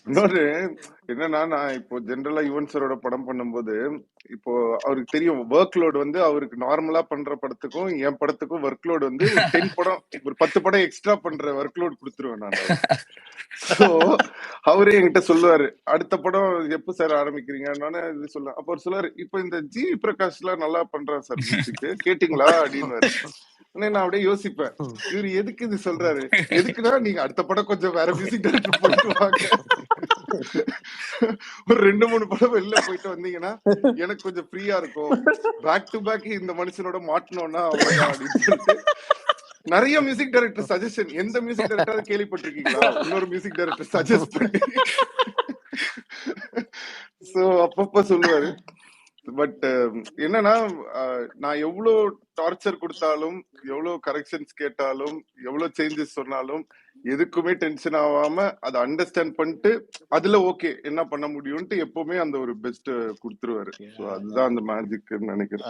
இன்னொரு என்னன்னா, நான் இப்போ ஜெனரலா யுவன் சாரோட படம் பண்ணும்போது, இப்போ அவருக்கு தெரியும் வொர்க் லோட் வந்து அவருக்கு நார்மலா பண்ற படத்துக்கும், என் படத்துக்கும் வொர்க் லோட் வந்து ஒரு 10 படம், ஒரு 10 படம் எக்ஸ்ட்ரா பண்ற வொர்க் லோட் குடுத்துருவேன் நான் அவருக்கு. சோ, அவரே என்கிட்ட சொல்லுவாரு, "அடுத்த படம் எப்ப சார் ஆரம்பிக்கிறீங்க?" நானே இது சொல்லுவேன். அப்ப அவரு சொல்லுவாரு, "இப்ப இந்த ஜி. பிரகாஷ்லாம் நல்லா பண்றான் சார் மியூசிக். கேட்டீங்களா?" அப்படின்னுவாரு. உடனே நான் அப்படியே யோசிப்பேன். இவரு எதுக்கு இது சொல்றாரு? எதுக்குன்னா, நீங்க அடுத்த படம் கொஞ்சம் வேற மியூசிக் டைரக்டர் போயிட்டு வாங்க. ஒரு 2, 3 படம் வெளில போயிட்டு வந்தீங்கன்னா, எனக்கு கொஞ்சம் ஃப்ரீயா இருக்கும். பேக் டு பேக் இந்த மனுஷனோட மாட்டுனோம்னா அவ்வளவுதான் அப்படின்னு சொல்லிட்டு நிறைய மியூசிக் டைரக்டர் சஜஷன். எந்த மியூசிக் டைரக்டராவது கேள்விப்பட்டிருக்கீங்களா? இன்னொரு மியூசிக் டைரக்டர் சஜஸ்ட் பண்ணி. சோ அப்பப்ப சொல்லுவாரு. பட் என்னன்னா, நான் எவ்வளவு டார்ச்சர் கொடுத்தாலும், எவ்வளவு கரெக்ஷன்ஸ் கேட்டாலும், எவ்வளவு சேஞ்சஸ் சொன்னாலும், எதுக்குமே டென்ஷன் ஆகாம அதை அண்டர்ஸ்டாண்ட் பண்ணிட்டு அதுல ஓகே என்ன பண்ண முடியும்ட்டு எப்பவுமே அந்த ஒரு பெஸ்ட் கொடுத்துருவாரு. சோ அதுதான் அந்த மேஜிக்னு நினைக்கிறேன்.